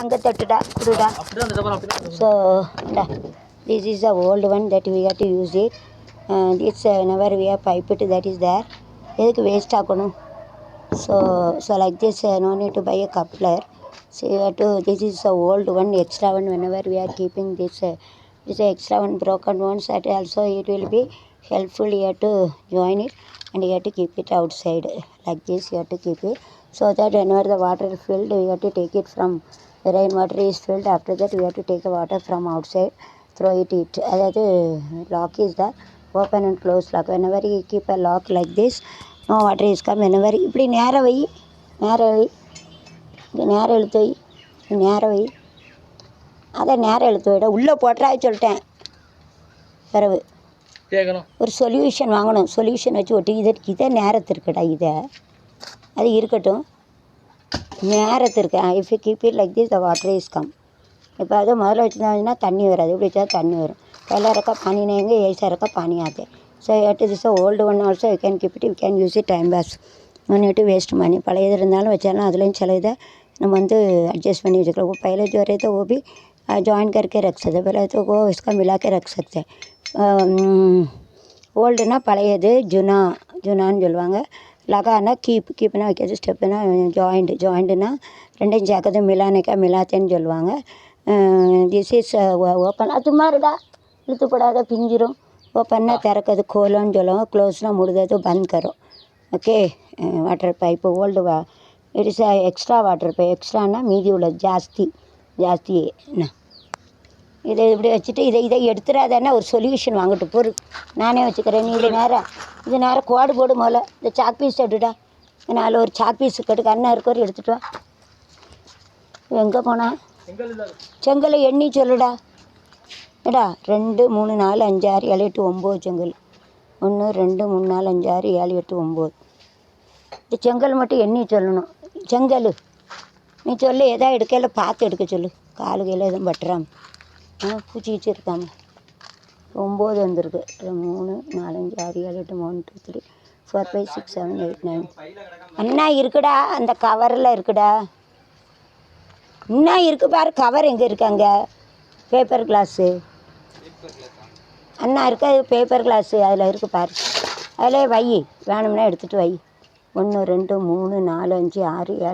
அங்கே தட்டுடா குடுடா. So this is the old one that we have to use it. This whenever we have pipe it that is there. எதுக்கு waste ஆக்கணும்? So like this, no need to buy a coupler. So you have to, this is the old one, extra one. Whenever we are keeping this, this extra one broken ones, that also it will be helpful. You have to join it and you have to keep it outside like this. You have to keep it so that whenever the water is filled, we have to take it from the rainwater is filled. After that, we have to take the water from outside, throw it. அதாவது lock is the open and close lock. Whenever you keep a lock like this, no water is come. Whenever இப்படி நேர வை, நேரம் இழுத்து வை, நேரம் வை, அதை நேரம் இழுத்து wide உள்ளே போட்டுறா சொல்லிட்டேன். பிறகு ஒரு சொல்யூஷன் வாங்கணும். சொல்யூஷன் வச்சு ஒட்டி இதை நேரத்திற்குடா. இதை அது இருக்கட்டும், நேரத்திற்கு. If you keep it like this the water is come. இப்போ அது முதல்ல வச்சுருந்தாங்கன்னா தண்ணி வராது. இப்படி வச்சா தண்ணி வரும். पहला रखा पानी नहीं है, ऐसा रखा पानी आते. So it is the old one also. You can keep it, you can use it time pass. No need to waste money. பழையது இருந்தாலும் வச்சாலும் அதுலேயும் சில இதை நம்ம வந்து एडजस्ट பண்ணி வச்சுக்கலாம். वो पहले जो रहे तो वो भी जॉइन करके रख सकते. पहले तो वो इसका मिला के रख सकते. ஓல்டுனா பழையது, ஜுனான்னு சொல்லுவாங்க. லகானா கீப்னா வைக்கிறது, ஸ்டெப்புனா ஜாயிண்ட்டுனா ரெண்டையும் சேர்க்கறது, மிலாத்தேன்னு சொல்லுவாங்க. This is open. அது மாதிரிடா இழுத்து போடாத பிஞ்சிரும். ஓப்பன்னா திறக்கிறது கோலன்னு சொல்லுவாங்க. க்ளோஸ்னால் மூடுறது பந்த் கரும். Okay. Water pipe old it is extra water pipe. எக்ஸ்ட்ரானா மீதி உள்ளது ஜாஸ்தி என்ன. இதை இப்படி வச்சுட்டு இதை எடுத்துடாதானே ஒரு சொல்யூஷன் வாங்கிட்டு போரு. நானே வச்சுக்கிறேன். நீ இது நேரம் கோடு போடு. முதல்ல இந்த சாக் பீஸ் எடுடா. அதில் ஒரு சாக் பீஸ் கட்டுக்கு அண்ணன் இருக்கவர் எடுத்துகிட்டு வா. எங்கே போனா? செங்கல் எண்ணி சொல்லுடா. ஏடா 2 3 4 5 6 7 8 9 செங்கல். 1 2 3 4 5 6 7 8 9. இந்த செங்கல் மட்டும் எண்ணி சொல்லணும். செங்கல் நீ சொல்லு. எதாவது எடுக்கையில் பார்த்து எடுக்க சொல்லு. காலு கையில் எதுவும் பட்டுறாம, பூச்சி வச்சு இருக்காம. 9 வந்திருக்கு. 3 4 5 6 7 8 1 2 3 4 5 6 7 8 9. அண்ணா இருக்குடா, அந்த கவரில் இருக்குடா. இன்னும் இருக்குது பாரு. கவர் எங்கே இருக்காங்க? பேப்பர் கிளாஸு அண்ணா இருக்கா? பேப்பர் கிளாஸு அதில் இருக்குது பாரு. அதில் வை, வேணும்னா எடுத்துகிட்டு வை. 1 2 3 4 5 6 7